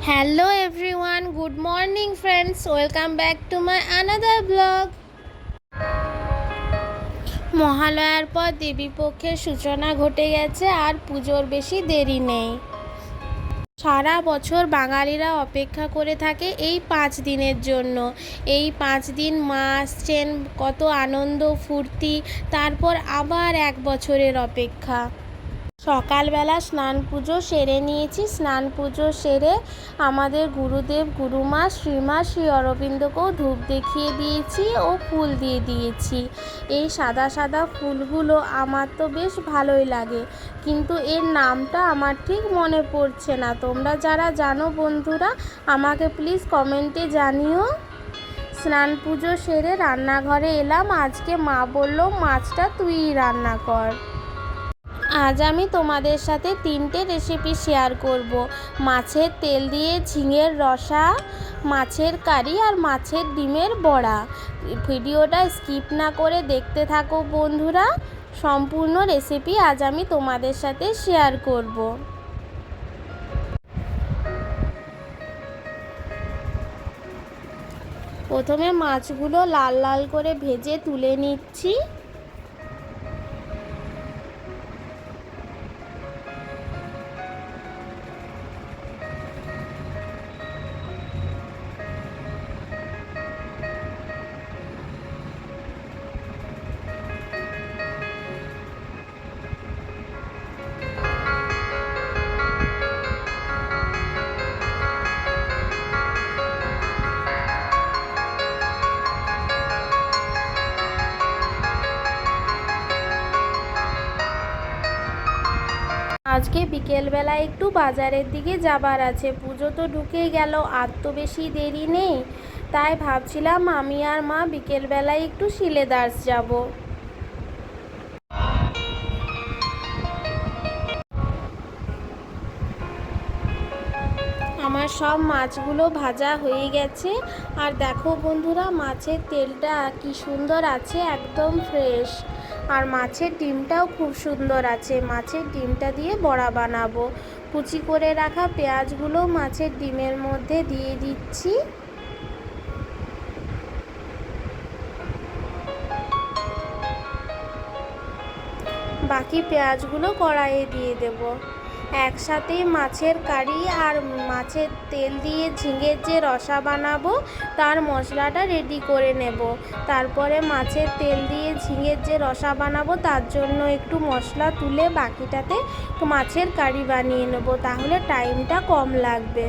Hello everyone, good morning friends, welcome back to my another vlog. মহালয়ার পর দেবীপক্ষের সূচনা ঘটে গেছে আর পুজোর বেশি দেরি নেই। সারা বছর বাঙালিরা অপেক্ষা করে থাকে এই 5 দিনের জন্য। এই 5 দিন মা আসছেন, কত আনন্দ ফুর্তি, তারপর আবার এক বছরের অপেক্ষা। সকালবেলা স্নান পুজো সেরে নিয়েছি। স্নান পুজো সেরে আমাদের গুরুদেব গুরুমা শ্রীমা শ্রী অরবিন্দকেও ধূপ দেখিয়ে দিয়েছি ও ফুল দিয়ে দিয়েছি। এই সাদা সাদা ফুলগুলো আমার তো বেশ ভালোই লাগে, কিন্তু এর নামটা আমার ঠিক মনে পড়ছে না। তোমরা যারা জানো বন্ধুরা আমাকে প্লিজ কমেন্টে জানিও। স্নান পুজো সেরে রান্নাঘরে এলাম। আজকে মা বলল মাছটা তুই রান্না কর। আজ আমি তোমাদের সাথে 3টে রেসিপি শেয়ার করব। মাছের তেল দিয়ে ঝিঙের রসা, মাছের কারি আর মাছের ডিমের বড়া। ভিডিওটা স্কিপ না করে দেখতে থাকো বন্ধুরা। সম্পূর্ণ রেসিপি আজ আমি তোমাদের সাথে শেয়ার করব। প্রথমে মাছগুলো লাল লাল করে ভেজে তুলে নিচ্ছি। আজকে বিকেলবেলা একটু বাজারের দিকে যাবার আছে। পুজো তো ঢুকে গেল, আর তো বেশি দেরি নেই। তাই ভাবছিলাম আমি আর মা বিকেলবেলায় একটু শিলেদার্স যাব। আমার সব মাছগুলো ভাজা হয়ে গেছে। আর দেখো বন্ধুরা, মাছের তেলটা কি সুন্দর আছে, একদম ফ্রেশ। আর মাছের ডিমটাও খুব সুন্দর আছে। মাছের ডিমটা দিয়ে বড়া বানাবো। কুচি করে রাখা পেঁয়াজগুলো মাছের ডিমের মধ্যে দিয়ে দিচ্ছি। বাকি পেঁয়াজগুলো কড়াইয়ে দিয়ে দেব। একসাথে মাছের কারি আর মাছের তেল দিয়ে ঝিঙের যে রসা বানাবো তার মশলাটা রেডি করে নেব। তারপরে মাছের তেল দিয়ে ঝিঙের যে রসা বানাবো তার জন্য একটু মশলা তুলে বাকিটাতে মাছের কারি বানিয়ে নেব, তাহলে টাইমটা কম লাগবে।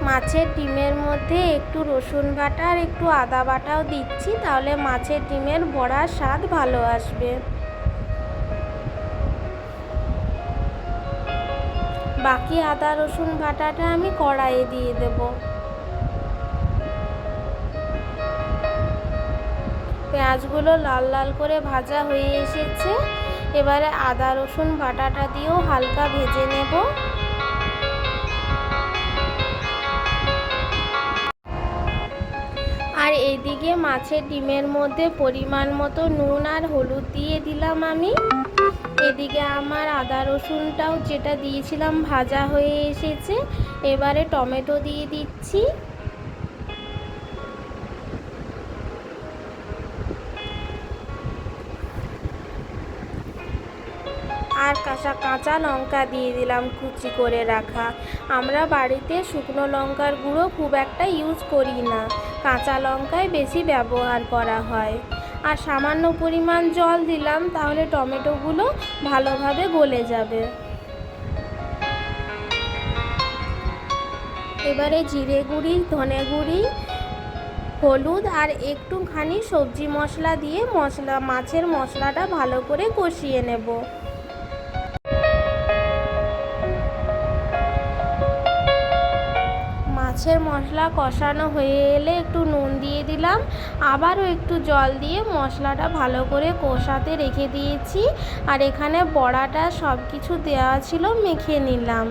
মাছের ডিমের মধ্যে একটু রসুন বাটা আর একটু আদা বাটাও দিচ্ছি, তাহলে মাছের ডিমের বড়ার স্বাদ ভালো আসবে। বাকি আদা রসুন বাটাটা আমি কড়াইয়ে দিয়ে দেব। পেঁয়াজগুলো লাল লাল করে ভাজা হয়ে এসেছে। এবারে আদা রসুন বাটাটা দিয়েও হালকা ভেজে নেব। আর এইদিকে মাছের ডিমের মধ্যে পরিমাণ মতো নুন আর হলুদ দিয়ে দিলাম আমি। এদিকে আমার আদা রসুনটাও যেটা দিয়েছিলাম ভাজা হয়ে এসেছে। এবারে টমেটো দিয়ে দিচ্ছি। আর কাঁচা লঙ্কা দিয়ে দিলাম কুচি করে রাখা। আমরা বাড়িতে শুকনো লঙ্কার গুঁড়ো খুব একটা ইউজ করি না, কাঁচা লঙ্কাই বেশি ব্যবহার করা হয়। আর সামান্য পরিমাণ জল দিলাম, তাহলে টমেটোগুলো ভালোভাবে গলে যাবে। এবারে জিরে গুঁড়ি, ধনে গুঁড়ি, হলুদ আর একটুখানি সবজি মশলা দিয়ে মাছের মশলাটা ভালো করে কষিয়ে নেব। মাছের মশলা কষানো হয়ে এলে একটু নুন দিয়ে দিলাম। আবারও একটু জল দিয়ে মশলাটা ভালো করে কষাতে রেখে দিয়েছি। আর এখানে বড়াটা সব কিছু দেওয়া ছিল, মেখে নিলাম।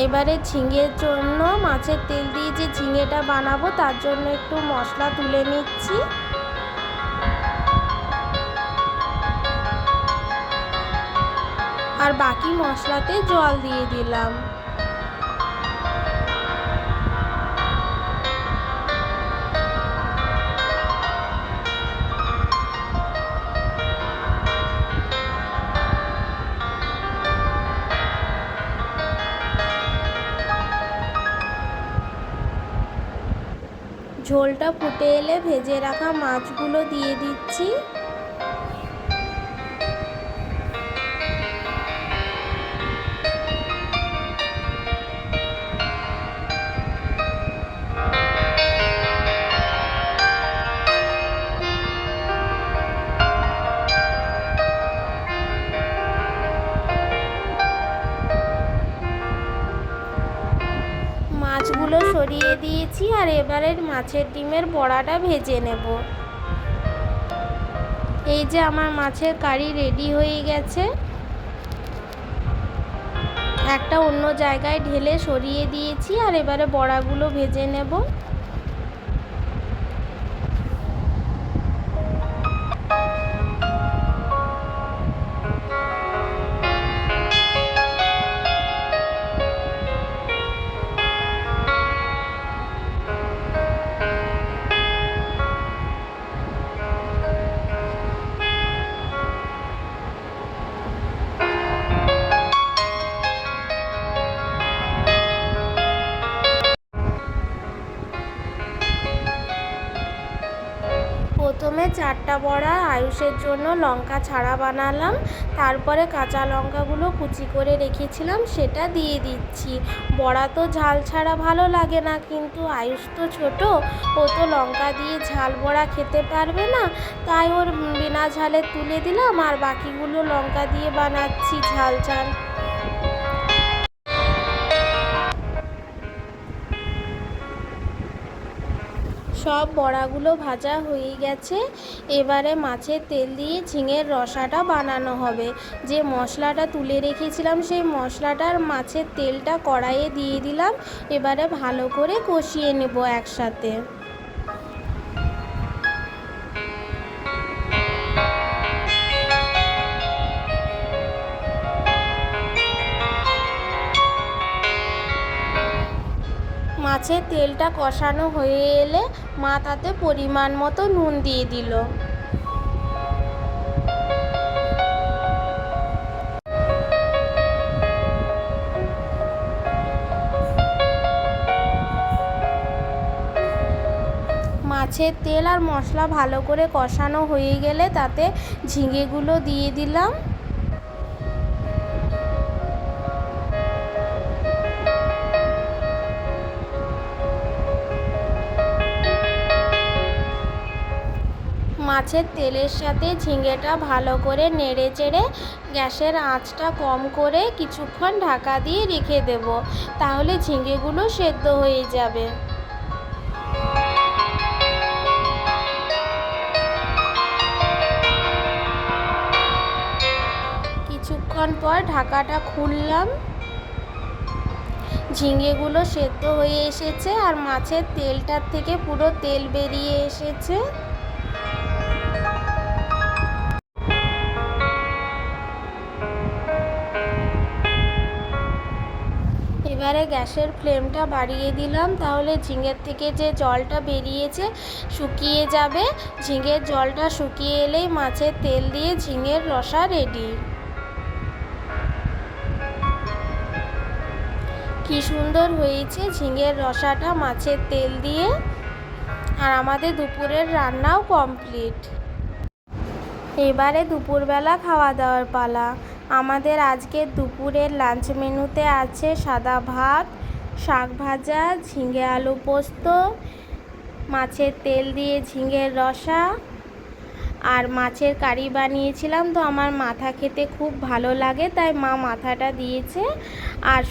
এবারে ঝিঙের জন্য মাছের তেল দিয়ে যে ঝিঙেটা বানাবো তার জন্য একটু মশলা তুলে নিচ্ছি। আর বাকি মশলাতে জল দিয়ে দিলাম। ঝোলটা ফুটে এলে ভেজে রাখা মাছগুলো দিয়ে দিচ্ছি। মাছগুলো সরিয়ে দিয়েছি আর এবারে মাছের ডিমের বড়াটা ভেজে নেব। এই যে আমার মাছের কারি রেডি হয়ে গেছে। একটা অন্য জায়গায় ঢেলে সরিয়ে দিয়েছি আর এবারে বড়াগুলো ভেজে নেব। প্রথমে 4টা বড়া আয়ুষের জন্য লঙ্কা ছাড়া বানালাম, তারপরে কাঁচা লঙ্কাগুলো কুচি করে রেখেছিলাম সেটা দিয়ে দিচ্ছি। বড়া তো ঝাল ছাড়া ভালো লাগে না, কিন্তু আয়ুষ তো ছোট, ও তো লঙ্কা দিয়ে ঝাল বড়া খেতে পারবে না, তাই ওর বিনা ঝালে তুলে দিলাম আর বাকিগুলো লঙ্কা দিয়ে বানাচ্ছি ঝাল ঝাল। সব বড়াগুলো ভাজা হয়ে গেছে। এবারে মাছের তেল দিয়ে ঝিঙের রসাটা বানানো হবে। যে মশলাটা তুলে রেখেছিলাম সেই মশলাটার মাছের তেলটা কড়াইয়ে দিয়ে দিলাম। এবারে ভালো করে কষিয়ে নেব একসাথে। মাছের তেলটা কষানো হয়ে এলে মা তাতে পরিমাণ মতো নুন দিয়ে দিল। মাছের তেল আর মশলা ভালো করে কষানো হয়ে গেলে তাতে ঝিঙেগুলো দিয়ে দিলাম। মাছের তেলের সাথে ঝিঙেটা ভালো করে নেড়ে চেড়ে গ্যাসের আঁচটা কম করে কিছুক্ষণ ঢাকা দিয়ে রেখে দেব, তাহলে ঝিঙেগুলো সেদ্ধ হয়ে যাবে। কিছুক্ষণ পর ঢাকাটা খুললাম। ঝিঙেগুলো সেদ্ধ হয়ে এসেছে আর মাছের তেলটার থেকে পুরো তেল বেরিয়ে এসেছে। এবারে গ্যাসের ফ্লেমটা বাড়িয়ে দিলাম, তাহলে ঝিঙের থেকে যে জলটা বেরিয়েছে শুকিয়ে যাবে। ঝিঙের জলটা শুকিয়ে এলেই মাছের তেল দিয়ে ঝিঙের রসা রেডি। কি সুন্দর হয়েছে ঝিঙের রসাটা মাছের তেল দিয়ে। আর আমাদের দুপুরের রান্নাও কমপ্লিট। এবারে দুপুরবেলা খাওয়া দাওয়ার পালা। আমাদের আজকের দুপুরের লাঞ্চ মেনুতে আছে সাদা ভাত, শাক ভাজা, ঝিঙে আলু পোস্ত, মাছের তেল দিয়ে ঝিঙের রসা আর মাছের কারি বানিয়েছিলাম। তো আমার মাথা খেতে খুব ভালো লাগে, তাই মা মাথাটা দিয়েছে। আর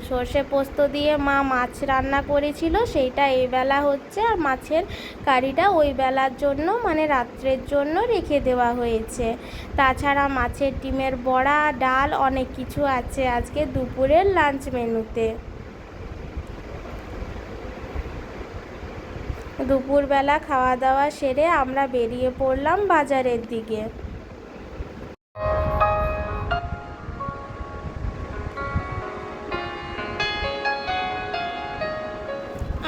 সর্ষে পোস্ত দিয়ে মা মাছ রান্না করেছিল, সেইটা এই বেলা হচ্ছে। আর মাছের কারিটা ওই বেলার জন্য, মানে রাত্রের জন্য রেখে দেওয়া হয়েছে। তাছাড়া মাছের ডিমের বড়া, ডাল, অনেক কিছু আছে আজকে দুপুরের লাঞ্চ মেনুতে। দুপুরবেলা খাওয়া দাওয়া সেরে আমরা বেরিয়ে পড়লাম বাজারের দিকে।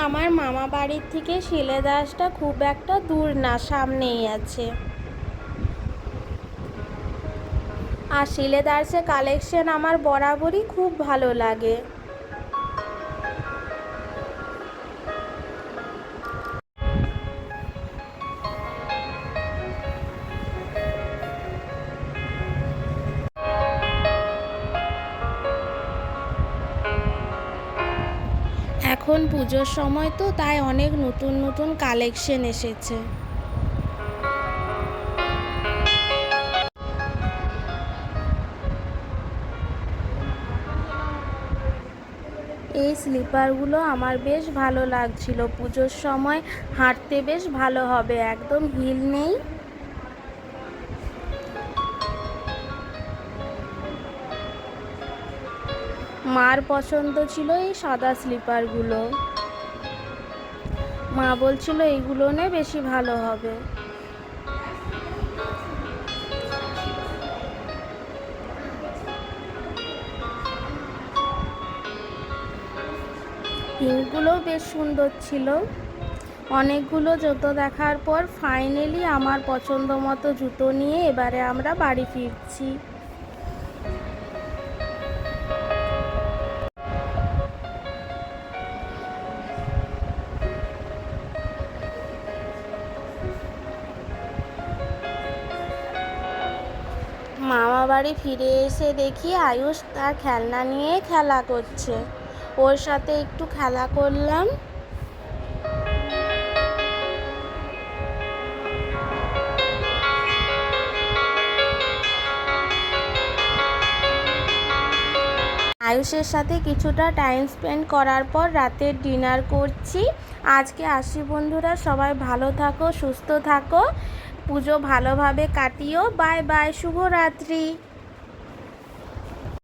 আমার মামা বাড়ির থেকে শিলেদাসটা খুব একটা দূর না, সামনেই আছে। আর শিলেদাসের কালেকশন আমার বরাবরই খুব ভালো লাগে। এখন পুজোর সময় তো, তাই অনেক নতুন নতুন কালেকশন এসেছে। এই স্লিপারগুলো আমার বেশ ভালো লাগছিল, পুজোর সময় হাঁটতে বেশ ভালো হবে, একদম হিল নেই। মার পছন্দ ছিল এই সাদা স্লিপারগুলো, মা বলছিল এইগুলো নে, বেশি ভালো হবে। পিঙ্কগুলোও বেশ সুন্দর ছিল। অনেকগুলো জুতো দেখার পর ফাইনালি আমার পছন্দ মতো জুতো নিয়ে এবারে আমরা বাড়ি ফিরছি। মামা বাড়ি ফিরে এসে দেখি আয়ুষ তার খেলনা নিয়ে খেলা করছে, ওর সাথে একটু খেলা করলাম। আয়ুষের সাথে কিছুটা টাইম স্পেন্ড করার পর রাতের ডিনার করছি। আজকে আসি বন্ধুরা, সবাই ভালো থাকো, সুস্থ থাকো, পুজো ভালোভাবে কাটিও। বাই বাই, শুভরাত্রি।